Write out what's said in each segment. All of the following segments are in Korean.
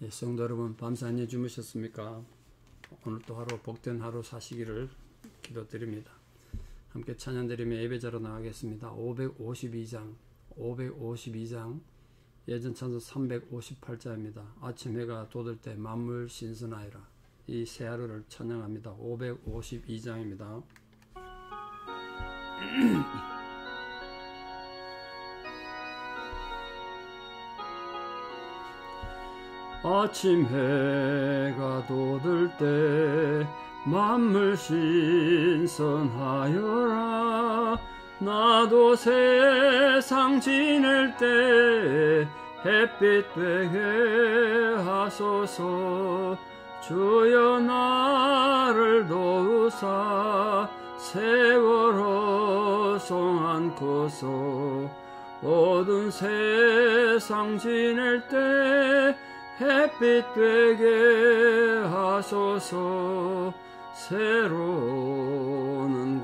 예, 성도 여러분, 밤새 안녕히 주무셨습니까? 오늘도 하루 복된 하루 사시기를 기도드립니다. 함께 찬양드리며 예배자로 나가겠습니다. 552장 예전 찬송 358자입니다. 아침 해가 돋을 때 만물 신선하여라. 이 새 하루를 찬양합니다. 552장입니다. 아침 해가 돋을 때 만물 신선하여라. 나도 세상 지낼 때 햇빛 되게 하소서. 주여 나를 도우사 세월호 송 안고서 어두운 세상 지낼 때 햇빛 되게 하소서. 새로운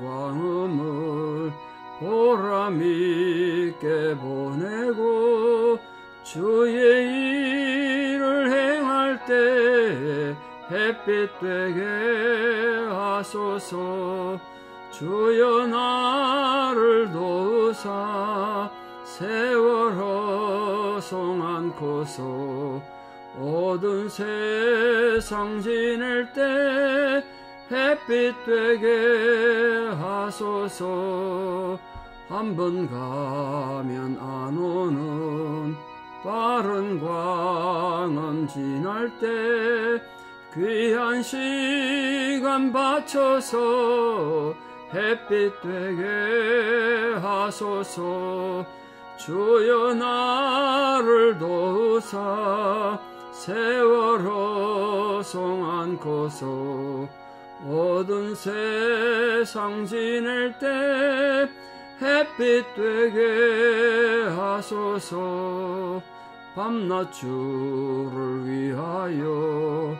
광음을 보람있게 보내고 주의 일을 행할 때 햇빛 되게 하소서. 주여 나를 도우사 세월호 송 안고서 어두운 세상 지낼 때 햇빛 되게 하소서. 한 번 가면 안 오는 빠른 광음 지날 때 귀한 시간 바쳐서 햇빛 되게 하소서. 주여 나를 도우사 세월호 송 안고서 어두운 세상 지낼 때 햇빛 되게 하소서. 밤낮 주를 위하여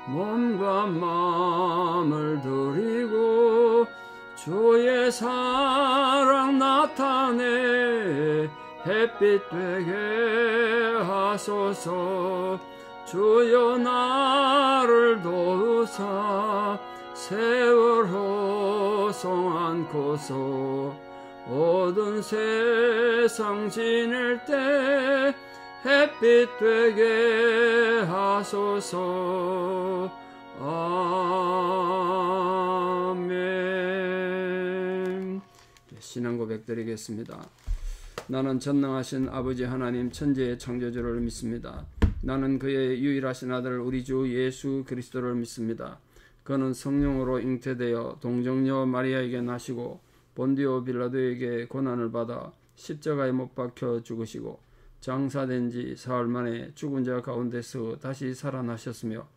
몸과 마음을 드리고 주의 사랑 나타내 햇빛 되게 하소서. 주여 나를 도우사 세월호 송 안고서 어두운 세상 지낼 때 햇빛 되게 하소서. 아멘. 신앙 고백 드리겠습니다. 나는 전능하신 아버지 하나님 천지의 창조주를 믿습니다. 나는 그의 유일하신 아들 우리 주 예수 그리스도를 믿습니다. 그는 성령으로 잉태되어 동정녀 마리아에게 나시고 본디오 빌라도에게 고난을 받아 십자가에 못 박혀 죽으시고 장사된 지 사흘 만에 죽은 자 가운데서 다시 살아나셨으며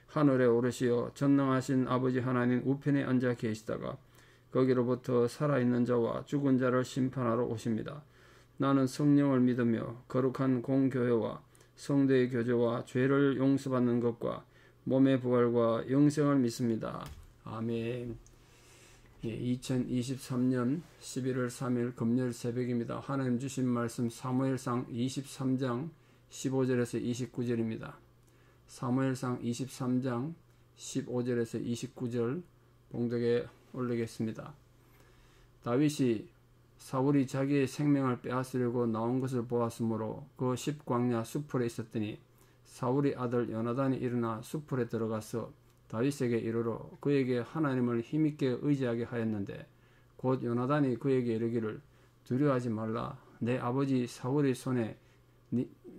하늘에 오르시어 전능하신 아버지 하나님 우편에 앉아 계시다가 거기로부터 살아있는 자와 죽은 자를 심판하러 오십니다. 나는 성령을 믿으며 거룩한 공교회와 성도의 교제와 죄를 용서받는 것과 몸의 부활과 영생을 믿습니다. 아멘. 2023년 11월 3일 금요일 새벽입니다. 하나님 주신 말씀 사무엘상 23장 15절에서 29절입니다. 사무엘상 23장 15절에서 29절 봉독에 올리겠습니다. 다윗이 사울이 자기의 생명을 빼앗으려고 나온 것을 보았으므로 그 십광야 수풀에 있었더니 사울의 아들 요나단이 일어나 수풀에 들어가서 다윗에게 이르러 그에게 하나님을 힘있게 의지하게 하였는데 곧 요나단이 그에게 이르기를 두려워하지 말라. 내 아버지 사울의 손이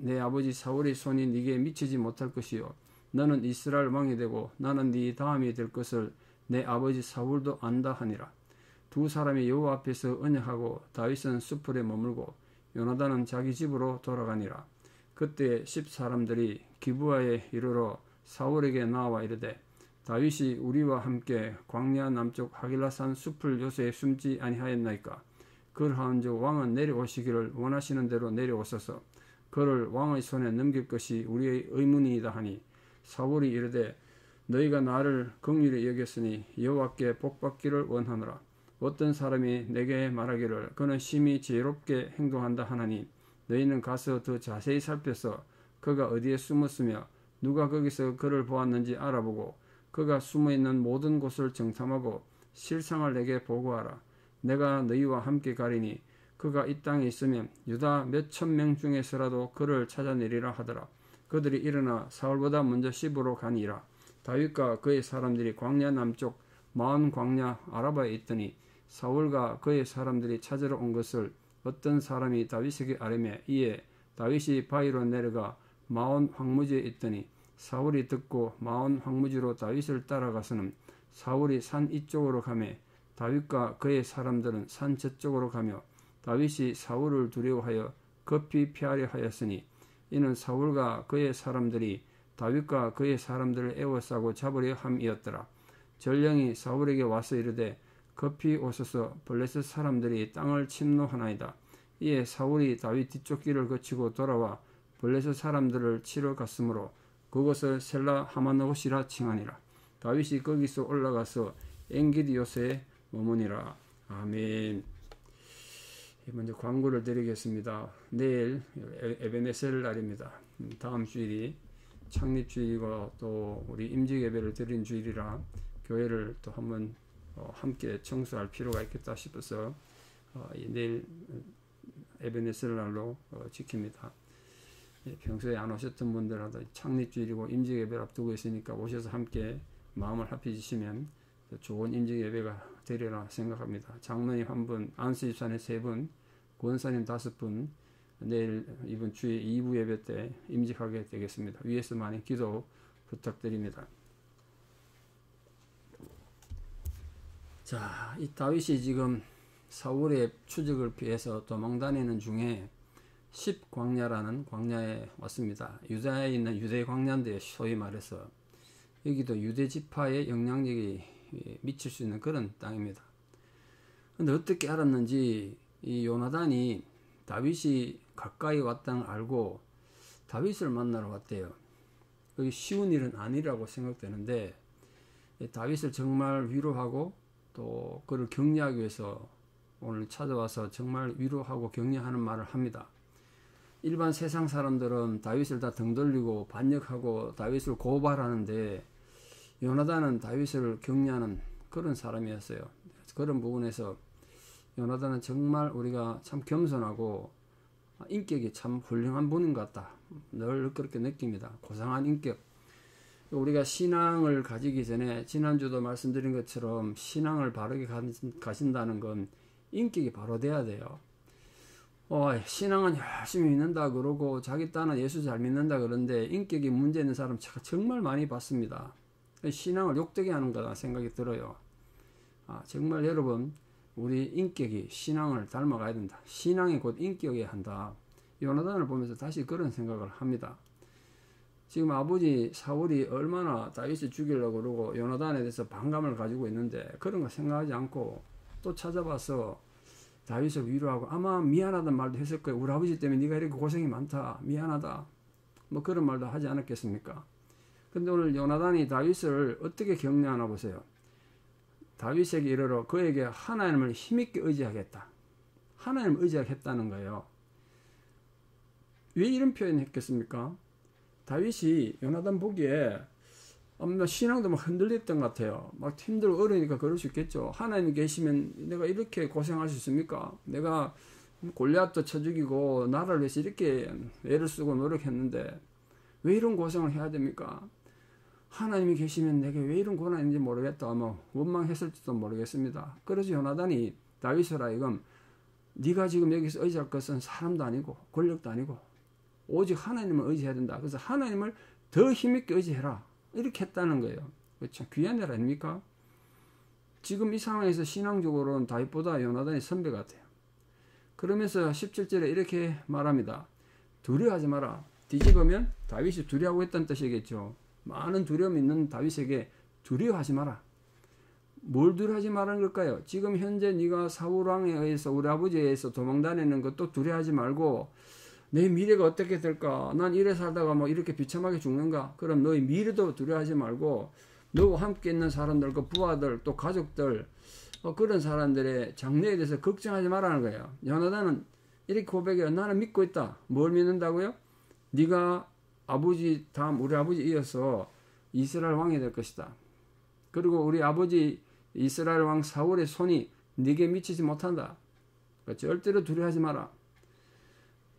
네게 미치지 못할 것이요 너는 이스라엘 왕이 되고 나는 네 다음이 될 것을 내 아버지 사울도 안다 하니라. 두 사람이 여호와 앞에서 언약하고 다윗은 수풀에 머물고 요나단은 자기 집으로 돌아가니라. 그때 10사람들이 기브아에 이르러 사울에게 나와 이르되 다윗이 우리와 함께 광야 남쪽 하길라산 숲을 요새에 숨지 아니하였나이까. 그러한즉 왕은 내려오시기를 원하시는 대로 내려오소서. 그를 왕의 손에 넘길 것이 우리의 의문이다 하니 사울이 이르되 너희가 나를 긍휼히 여겼으니 여호와께 복받기를 원하노라. 어떤 사람이 내게 말하기를 그는 심히 지혜롭게 행동한다 하나니 너희는 가서 더 자세히 살펴서 그가 어디에 숨었으며 누가 거기서 그를 보았는지 알아보고 그가 숨어있는 모든 곳을 정탐하고 실상을 내게 보고하라. 내가 너희와 함께 가리니 그가 이 땅에 있으면 유다 몇천 명 중에서라도 그를 찾아내리라 하더라. 그들이 일어나 사울보다 먼저 시브로 가니라. 다윗과 그의 사람들이 광야 남쪽 마온 광야 아라바에 있더니 사울과 그의 사람들이 찾으러 온 것을 어떤 사람이 다윗에게 아뢰매 이에 다윗이 바위로 내려가 마온 황무지에 있더니 사울이 듣고 마온 황무지로 다윗을 따라가서는 사울이 산 이쪽으로 가매 다윗과 그의 사람들은 산 저쪽으로 가며 다윗이 사울을 두려워하여 급히 피하려 하였으니 이는 사울과 그의 사람들이 다윗과 그의 사람들을 에워싸고 잡으려 함이었더라. 전령이 사울에게 와서 이르되 급히 오소서 블레셋 사람들이 땅을 침노하나이다. 이에 사울이 다윗 뒤쪽 길을 거치고 돌아와 블레셋 사람들을 치러 갔으므로 그곳을 셀라 하마노옷이라 칭하니라. 다윗이 거기서 올라가서 엔기디 요새에 머무니라. 아멘. 먼저 광고를 드리겠습니다. 내일 에베네셀 날입니다. 다음 주일이 창립주일이고 또 우리 임직 예배를 드린 주일이라 교회를 또 한번 함께 청소할 필요가 있겠다 싶어서 내일 에베네셀 날로 지킵니다. 평소에 안 오셨던 분들라도 창립주일이고 임직 예배를 앞두고 있으니까 오셔서 함께 마음을 합해주시면 좋은 임직 예배가 되리라 생각합니다. 장로님 1분, 안수집사님 3분, 권사님 5분, 내일 이번 주에 2부 예배 때 임직하게 되겠습니다. 위에서 많이 기도 부탁드립니다. 자, 이 다윗이 지금 사울의 추적을 피해서 도망다니는 중에 10광야라는 광야에 왔습니다. 유다에 있는 유대 광야인데 소위 말해서 여기도 유대 지파의 영향력이 미칠 수 있는 그런 땅입니다. 근데 어떻게 알았는지 이 요나단이 다윗이 가까이 왔다는 걸 알고 다윗을 만나러 왔대요. 여기 쉬운 일은 아니라고 생각되는데 다윗을 정말 위로하고 또 그를 격려하기 위해서 오늘 찾아와서 정말 위로하고 격려하는 말을 합니다. 일반 세상 사람들은 다윗을 다 등 돌리고 반역하고 다윗을 고발하는데 요나단은 다윗을 격려하는 그런 사람이었어요. 그런 부분에서 요나단은 정말 우리가 참 겸손하고 인격이 참 훌륭한 분인 것 같다. 늘 그렇게 느낍니다. 고상한 인격. 우리가 신앙을 가지기 전에 지난주도 말씀드린 것처럼 신앙을 바르게 가신다는 건 인격이 바로 돼야 돼요. 신앙은 열심히 믿는다 그러고 자기 딴은 예수 잘 믿는다 그러는데 인격이 문제 있는 사람 정말 많이 봤습니다. 신앙을 욕되게 하는 거다 생각이 들어요. 정말 여러분 우리 인격이 신앙을 닮아가야 된다. 신앙이 곧 인격이어야 한다. 요나단을 보면서 다시 그런 생각을 합니다. 지금 아버지 사울이 얼마나 다윗을 죽이려고 그러고 요나단에 대해서 반감을 가지고 있는데 그런 거 생각하지 않고 또 찾아봐서 다윗을 위로하고 아마 미안하다는 말도 했을 거예요. 우리 아버지 때문에 네가 이렇게 고생이 많다. 미안하다. 뭐 그런 말도 하지 않았겠습니까? 근데 오늘 요나단이 다윗을 어떻게 격려하나 보세요. 다윗에게 이르러 그에게 하나님을 힘있게 의지하겠다. 하나님을 의지하겠다는 거예요. 왜 이런 표현을 했겠습니까? 다윗이 요나단 보기에 신앙도 막 흔들렸던 것 같아요. 막 힘들고 어려우니까 그럴 수 있겠죠. 하나님 계시면 내가 이렇게 고생할 수 있습니까? 내가 골리앗도 쳐 죽이고 나라를 위해서 이렇게 애를 쓰고 노력했는데 왜 이런 고생을 해야 됩니까? 하나님이 계시면 내게 왜 이런 고난인지 모르겠다. 뭐 원망했을지도 모르겠습니다. 그래서 요나단이 다윗을 하여금 네가 지금 여기서 의지할 것은 사람도 아니고 권력도 아니고 오직 하나님을 의지해야 된다. 그래서 하나님을 더 힘있게 의지해라. 이렇게 했다는 거예요. 참 귀한 일 아닙니까? 지금 이 상황에서 신앙적으로는 다윗보다 요나단이 선배 같아요. 그러면서 17절에 이렇게 말합니다. 두려워하지 마라. 뒤집으면 다윗이 두려워하고 있다는 뜻이겠죠. 많은 두려움이 있는 다윗에게 두려워하지 마라. 뭘 두려워하지 말라는 걸까요? 지금 현재 네가 사울왕에 의해서 우리 아버지에 의해서 도망다니는 것도 두려워하지 말고 내 미래가 어떻게 될까? 난 이래 살다가 뭐 이렇게 비참하게 죽는가? 그럼 너의 미래도 두려워하지 말고 너와 함께 있는 사람들, 그 부하들, 또 가족들 그런 사람들의 장래에 대해서 걱정하지 말라는 거예요. 요나단은 이렇게 고백해요. 나는 믿고 있다. 뭘 믿는다고요? 네가 아버지 다음 우리 아버지 이어서 이스라엘 왕이 될 것이다. 그리고 우리 아버지 이스라엘 왕 사울의 손이 네게 미치지 못한다. 절대로 두려워하지 마라.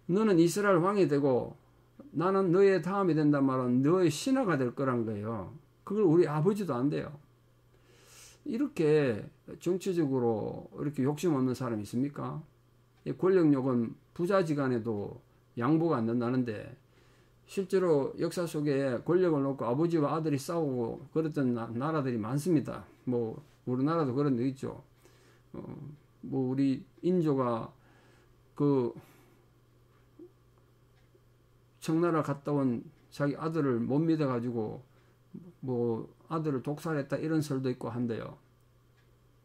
너는 이스라엘 왕이 되고 나는 너의 다음이 된단 말은 너의 신하가 될 거란 거예요. 그걸 우리 아버지도 안 돼요. 이렇게 정치적으로 이렇게 욕심 없는 사람이 있습니까? 권력욕은 부자지간에도 양보가 안 된다는데 실제로 역사 속에 권력을 놓고 아버지와 아들이 싸우고 그랬던 나라들이 많습니다. 뭐 우리나라도 그런 데 있죠. 뭐 우리 인조가 그 청나라 갔다 온 자기 아들을 못 믿어가지고 뭐 아들을 독살했다 이런 설도 있고 한데요.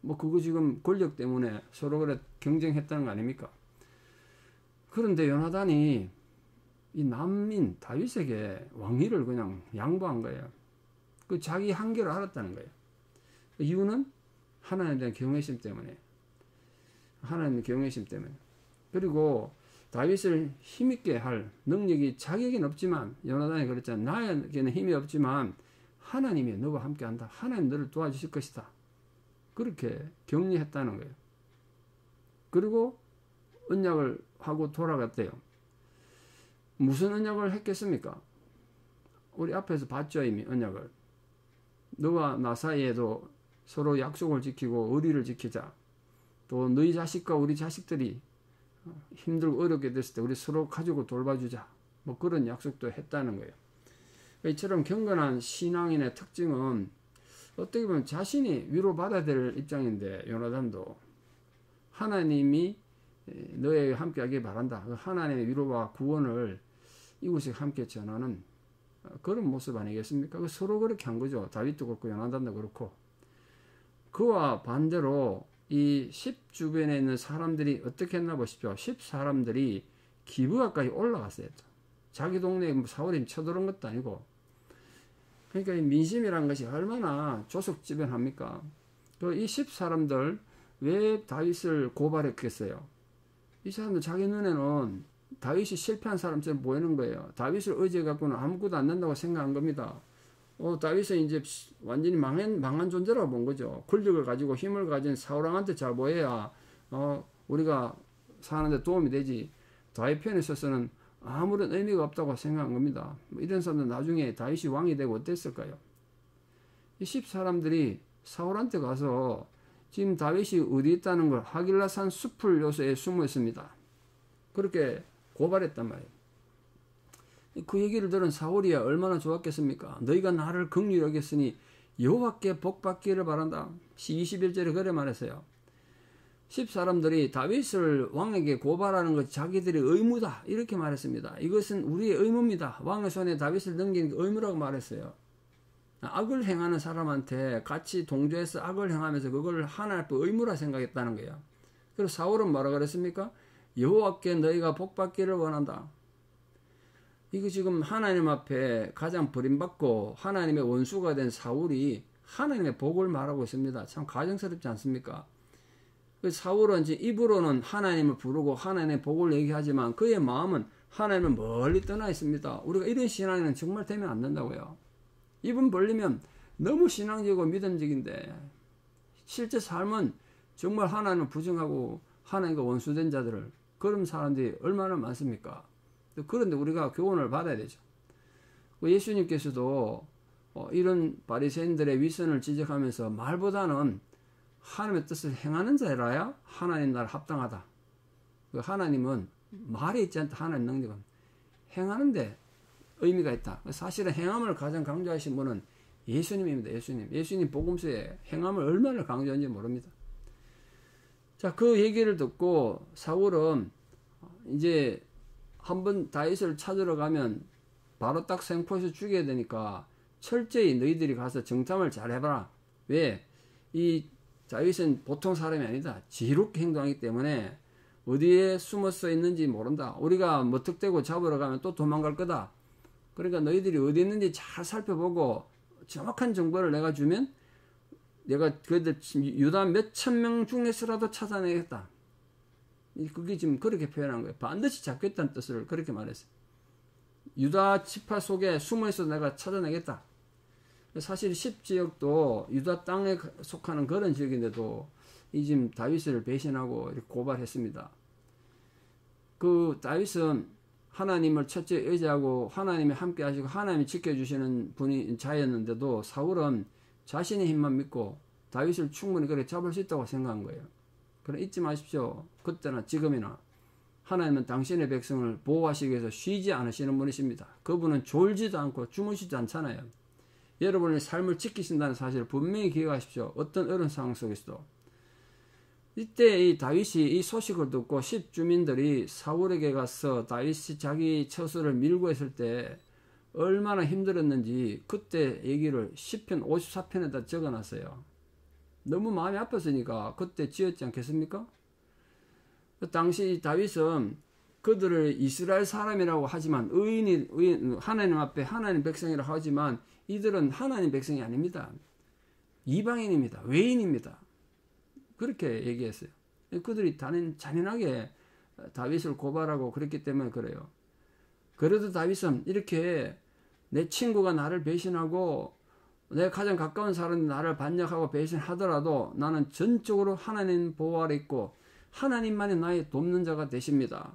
뭐 그거 지금 권력 때문에 서로 그래 경쟁했다는 거 아닙니까? 그런데 요나단이 이 남인 다윗에게 왕위를 그냥 양보한 거예요. 그 자기 한계를 알았다는 거예요. 이유는 하나님에 대한 경외심 때문에. 하나님의 경외심 때문에. 그리고 다윗을 힘있게 할 능력이 자기에게는 없지만 요나단이 그랬잖아요. 나에게는 힘이 없지만 하나님이 너와 함께한다. 하나님 너를 도와주실 것이다. 그렇게 격려했다는 거예요. 그리고 언약을 하고 돌아갔대요. 무슨 언약을 했겠습니까? 우리 앞에서 봤죠, 이미 언약을. 너와 나 사이에도 서로 약속을 지키고 의리를 지키자. 또 너희 자식과 우리 자식들이 힘들고 어렵게 됐을 때 우리 서로 가지고 돌봐주자. 뭐 그런 약속도 했다는 거예요. 이처럼 경건한 신앙인의 특징은 어떻게 보면 자신이 위로받아야 될 입장인데 요나단도 하나님이 너에게 함께하길 바란다. 하나님의 위로와 구원을 이곳에 함께 전하는 그런 모습 아니겠습니까? 서로 그렇게 한 거죠. 다윗도 그렇고 요나단도 그렇고. 그와 반대로 이 10 주변에 있는 사람들이 어떻게 했나 보십시오. 10 사람들이 기브아까지 올라갔어요. 자기 동네에 사울이 쳐들어온 것도 아니고. 그러니까 이 민심이라는 것이 얼마나 조석지변합니까? 이 10 사람들 왜 다윗을 고발했겠어요? 이 사람들 자기 눈에는 다윗이 실패한 사람처럼 보이는 거예요. 다윗을 의지해갖고는 아무것도 안 된다고 생각한 겁니다. 다윗은 이제 완전히 망한 존재라고 본 거죠. 권력을 가지고 힘을 가진 사울왕한테 잘 보여야 우리가 사는데 도움이 되지. 다윗 편에 있어서는 아무런 의미가 없다고 생각한 겁니다. 이런 사람들 나중에 다윗이 왕이 되고 어땠을까요? 이 10 사람들이 사울한테 가서 지금 다윗이 어디 있다는 걸 하길라산 숲을 요새에 숨어 있습니다. 그렇게 고발했단 말이에요. 그 얘기를 들은 사울이야 얼마나 좋았겠습니까? 너희가 나를 긍휼히 여겼으니 여호와께 복받기를 바란다. 21절에 그래 말했어요. 10 사람들이 다윗을 왕에게 고발하는 것이 자기들의 의무다 이렇게 말했습니다. 이것은 우리의 의무입니다. 왕의 손에 다윗을 넘기는 게 의무라고 말했어요. 악을 행하는 사람한테 같이 동조해서 악을 행하면서 그걸 하나님의 의무라 생각했다는 거예요. 그래서 사울은 뭐라 그랬습니까? 여호와께 너희가 복받기를 원한다. 이거 지금 하나님 앞에 가장 버림받고 하나님의 원수가 된 사울이 하나님의 복을 말하고 있습니다. 참 가정스럽지 않습니까? 사울은 이제 입으로는 하나님을 부르고 하나님의 복을 얘기하지만 그의 마음은 하나님을 멀리 떠나 있습니다. 우리가 이런 신앙에는 정말 되면 안 된다고요. 입은 벌리면 너무 신앙적이고 믿음직인데 실제 삶은 정말 하나님을 부정하고 하나님과 원수된 자들을 그런 사람들이 얼마나 많습니까? 그런데 우리가 교훈을 받아야 되죠. 예수님께서도 이런 바리새인들의 위선을 지적하면서 말보다는 하나님의 뜻을 행하는 자라야 하나님 나라 합당하다. 하나님은 말에 있지 않다. 하나님 능력은 행하는데 의미가 있다. 사실은 행함을 가장 강조하신 분은 예수님입니다. 예수님 복음서에 행함을 얼마나 강조한지 모릅니다. 자, 그 얘기를 듣고 사울은 이제 한번 다윗을 찾으러 가면 바로 딱 생포해서 죽여야 되니까 철저히 너희들이 가서 정탐을 잘 해봐라. 왜? 이 다윗은 보통 사람이 아니다. 지혜롭게 행동하기 때문에 어디에 숨어서 있는지 모른다. 우리가 머쓱대고 잡으러 가면 또 도망갈 거다. 그러니까 너희들이 어디 있는지 잘 살펴보고 정확한 정보를 내가 주면 내가 그들 유다 몇천 명 중에서라도 찾아내겠다. 그게 지금 그렇게 표현한 거예요. 반드시 잡겠다는 뜻을 그렇게 말했어요. 유다 지파 속에 숨어있어 내가 찾아내겠다. 사실 10지역도 유다 땅에 속하는 그런 지역인데도 이 지금 다윗을 배신하고 이렇게 고발했습니다. 그 다윗은 하나님을 첫째 의지하고 하나님이 함께 하시고 하나님이 지켜주시는 분이 자였는데도 사울은 자신의 힘만 믿고 다윗을 충분히 그렇게 잡을 수 있다고 생각한 거예요. 그럼 잊지 마십시오. 그때나 지금이나 하나님은 당신의 백성을 보호하시기 위해서 쉬지 않으시는 분이십니다. 그분은 졸지도 않고 주무시지 않잖아요. 여러분의 삶을 지키신다는 사실을 분명히 기억하십시오. 어떤 어려운 상황 속에서도. 이때 이 다윗이 이 소식을 듣고 10주민들이 사울에게 가서 다윗이 자기 처소를 밀고 했을 때 얼마나 힘들었는지 그때 얘기를 시편 54편에다 적어놨어요. 너무 마음이 아팠으니까 그때 지었지 않겠습니까? 그 당시 다윗은 그들을 이스라엘 사람이라고 하지만 하나님 앞에 하나님 백성이라고 하지만 이들은 하나님 백성이 아닙니다. 이방인입니다. 외인입니다. 그렇게 얘기했어요. 그들이 잔인하게 다윗을 고발하고 그랬기 때문에 그래요. 그래도 다윗은 이렇게 내 친구가 나를 배신하고 내 가장 가까운 사람이 나를 반역하고 배신하더라도 나는 전적으로 하나님 보호 아래 있고 하나님만이 나의 돕는 자가 되십니다.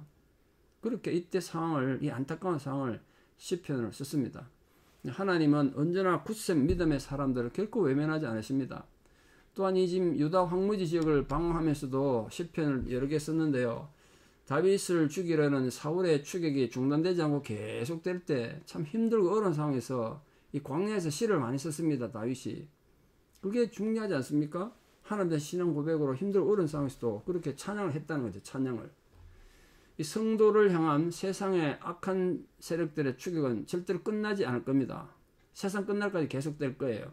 그렇게 이때 상황을, 이 안타까운 상황을 시편을 썼습니다. 하나님은 언제나 굳센 믿음의 사람들을 결코 외면하지 않으십니다. 또한 이 지금 유다 황무지 지역을 방어하면서도 시편을 여러 개 썼는데요. 다윗을 죽이려는 사울의 추격이 중단되지 않고 계속될 때 참 힘들고 어려운 상황에서 이 광야에서 시를 많이 썼습니다. 다윗이. 그게 중요하지 않습니까? 하나님의 신앙 고백으로 힘들고 어려운 상황에서도 그렇게 찬양을 했다는 거죠. 찬양을. 이 성도를 향한 세상의 악한 세력들의 추격은 절대로 끝나지 않을 겁니다. 세상 끝날까지 계속될 거예요.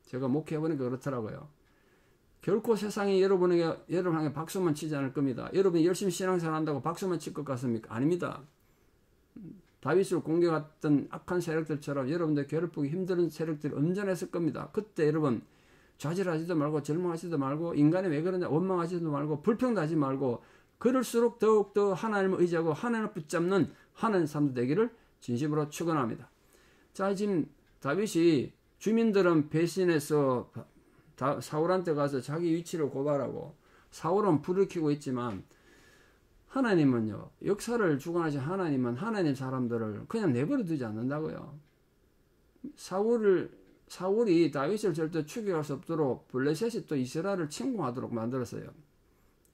제가 목회해보니까 그렇더라고요. 결코 세상이 여러분에게 박수만 치지 않을 겁니다. 여러분이 열심히 신앙생활 한다고 박수만 칠 것 같습니까? 아닙니다. 다윗을 공격했던 악한 세력들처럼 여러분들 괴롭히기 힘든 세력들이 언제나 있을 겁니다. 그때 여러분 좌절하지도 말고 절망하지도 말고 인간이 왜 그러냐 원망하지도 말고 불평하지 말고 그럴수록 더욱더 하나님을 의지하고 하나님을 붙잡는 하나님 사람들 되기를 진심으로 축원합니다. 자, 지금 다윗이 주민들은 배신해서 사울한테 가서 자기 위치를 고발하고 사울은 불을 켜고 있지만 하나님은요, 역사를 주관하신 하나님은 하나님 사람들을 그냥 내버려 두지 않는다고요. 사울이 다윗을 절대 추격할 수 없도록 블레셋이 또 이스라엘을 침공하도록 만들었어요.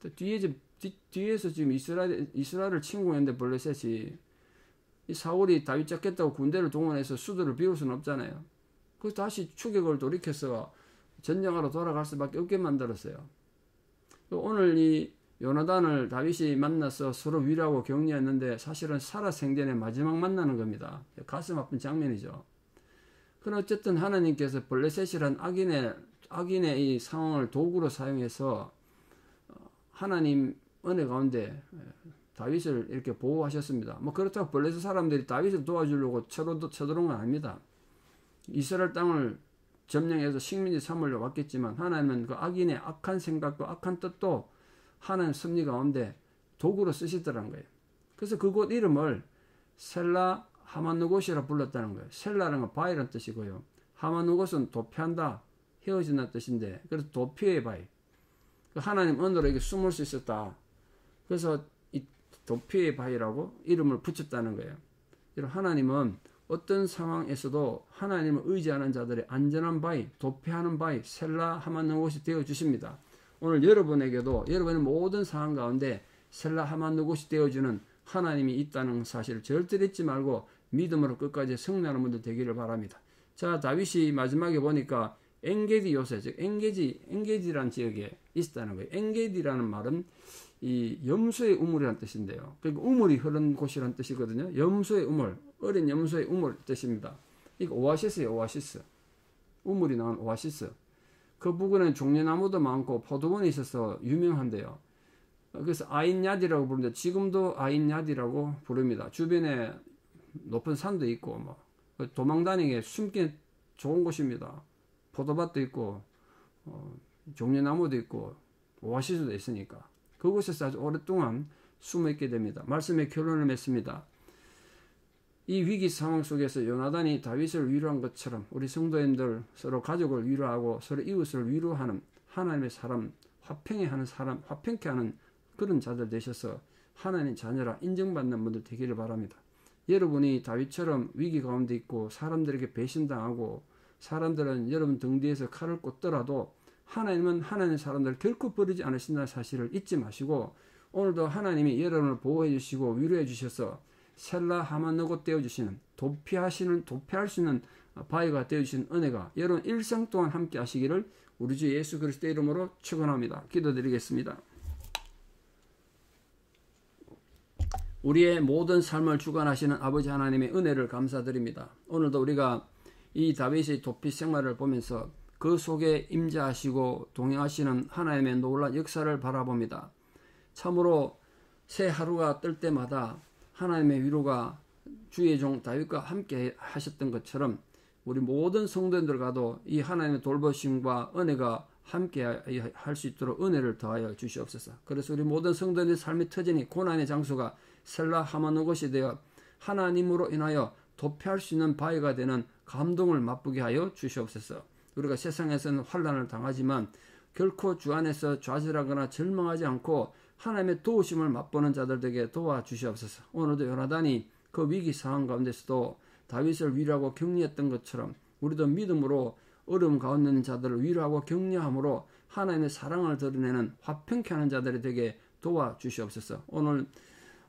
또 뒤에서 지금 이스라엘을 침공했는데 블레셋이 이 사울이 다윗 잡겠다고 군대를 동원해서 수도를 비울 수는 없잖아요. 그래서 다시 추격을 돌이켜서 전쟁하러 돌아갈 수밖에 없게 만들었어요. 오늘 이 요나단을 다윗이 만나서 서로 위로하고 격려했는데 사실은 살아생전에 마지막 만나는 겁니다. 가슴 아픈 장면이죠. 그러나 어쨌든 하나님께서 블레셋이란 악인의 이 상황을 도구로 사용해서 하나님 은혜 가운데 다윗을 이렇게 보호하셨습니다. 뭐 그렇다고 블레셋 사람들이 다윗을 도와주려고 쳐들어온 건 아닙니다. 이스라엘 땅을 점령해서 식민지 삼으려 왔겠지만 하나님은 그 악인의 악한 생각과 악한 뜻도 하나님 섭리 가운데 도구로 쓰시더란 거예요. 그래서 그곳 이름을 셀라 하만누곳이라 불렀다는 거예요. 셀라는 건 바위라는 뜻이고요. 하만누곳은 도피한다, 헤어진다는 뜻인데 그래서 도피의 바위. 하나님 은혜로 숨을 수 있었다. 그래서 이 도피의 바위라고 이름을 붙였다는 거예요. 하나님은 어떤 상황에서도 하나님을 의지하는 자들의 안전한 바위, 도피하는 바위, 셀라 하만누곳이 되어 주십니다. 오늘 여러분에게도 여러분의 모든 상황 가운데 셀라 하만누곳이 되어주는 하나님이 있다는 사실을 절대 잊지 말고 믿음으로 끝까지 승리하는 분들 되기를 바랍니다. 자, 다윗이 마지막에 보니까 엔게디 요새, 즉 엔게디라는 지역에 있었다는 거예요. 엔게디라는 말은 이 염소의 우물이라는 뜻인데요. 그러니까 우물이 흐른 곳이라는 뜻이거든요. 염소의 우물, 어린 염소의 우물 뜻입니다. 이거 오아시스예요, 오아시스. 우물이 나온 오아시스. 그 부근에는 종려나무도 많고 포도원이 있어서 유명한데요. 그래서 아인야디라고 부르는데 지금도 아인야디라고 부릅니다. 주변에 높은 산도 있고 뭐 도망다니기 숨기 좋은 곳입니다. 포도밭도 있고 종려나무도 있고 오아시스도 있으니까 그곳에서 아주 오랫동안 숨어 있게 됩니다. 말씀의 결론을 맺습니다. 이 위기 상황 속에서 요나단이 다윗을 위로한 것처럼 우리 성도님들 서로 가족을 위로하고 서로 이웃을 위로하는 하나님의 사람, 화평케 하는 그런 자들 되셔서 하나님 자녀라 인정받는 분들 되기를 바랍니다. 여러분이 다윗처럼 위기 가운데 있고 사람들에게 배신당하고 사람들은 여러분 등 뒤에서 칼을 꽂더라도 하나님은 하나님의 사람들을 결코 버리지 않으신다는 사실을 잊지 마시고 오늘도 하나님이 여러분을 보호해 주시고 위로해 주셔서 셀라 하만노고 떼어주시는 도피할 수 있는 바위가 떼어주신 은혜가 여러분 일생 동안 함께 하시기를 우리 주 예수 그리스도의 이름으로 축원합니다. 기도드리겠습니다. 우리의 모든 삶을 주관하시는 아버지 하나님의 은혜를 감사드립니다. 오늘도 우리가 이 다윗의 도피 생활을 보면서 그 속에 임재하시고 동행하시는 하나님의 놀라운 역사를 바라봅니다. 참으로 새 하루가 뜰 때마다 하나님의 위로가 주의 종 다윗과 함께 하셨던 것처럼 우리 모든 성도님들과도 이 하나님의 돌보심과 은혜가 함께 할 수 있도록 은혜를 더하여 주시옵소서. 그래서 우리 모든 성도님의 삶의 터전이 고난의 장소가 셀라 하마노 것이 되어 하나님으로 인하여 도피할 수 있는 바위가 되는 감동을 맛보게 하여 주시옵소서. 우리가 세상에서는 환난을 당하지만 결코 주 안에서 좌절하거나 절망하지 않고 하나님의 도우심을 맛보는 자들에게 도와주시옵소서. 오늘도 요나단이 그 위기 상황 가운데서도 다윗을 위로하고 격려했던 것처럼 우리도 믿음으로 어려움 가운데 있는 자들을 위로하고 격려함으로 하나님의 사랑을 드러내는 화평케 하는 자들이 되게 도와주시옵소서. 오늘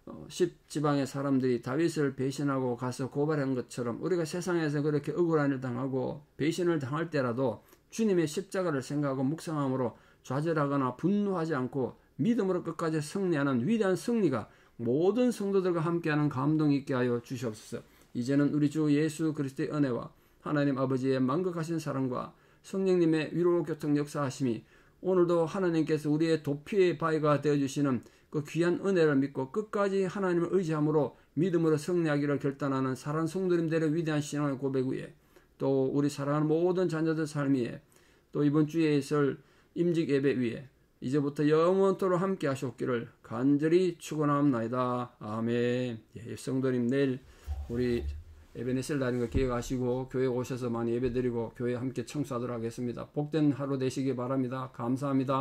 10지방의 사람들이 다윗을 배신하고 가서 고발한 것처럼 우리가 세상에서 그렇게 억울한 일 당하고 배신을 당할 때라도 주님의 십자가를 생각하고 묵상함으로 좌절하거나 분노하지 않고 믿음으로 끝까지 승리하는 위대한 승리가 모든 성도들과 함께하는 감동이 있게 하여 주시옵소서. 이제는 우리 주 예수 그리스도의 은혜와 하나님 아버지의 만극하신 사랑과 성령님의 위로 교통 역사하심이 오늘도 하나님께서 우리의 도피의 바위가 되어주시는 그 귀한 은혜를 믿고 끝까지 하나님을 의지함으로 믿음으로 승리하기를 결단하는 사랑하는 성도님들의 위대한 신앙의 고백 위에 또 우리 사랑하는 모든 자녀들 삶 위에 또 이번 주에 있을 임직 예배 위에 이제부터 영원토록 함께 하시옵기를 간절히 축원합니다. 아멘. 예, 성도님 내일 우리 에베네셀 다니는 거 기억하시고 교회 오셔서 많이 예배드리고 교회 함께 청소하도록 하겠습니다. 복된 하루 되시기 바랍니다. 감사합니다.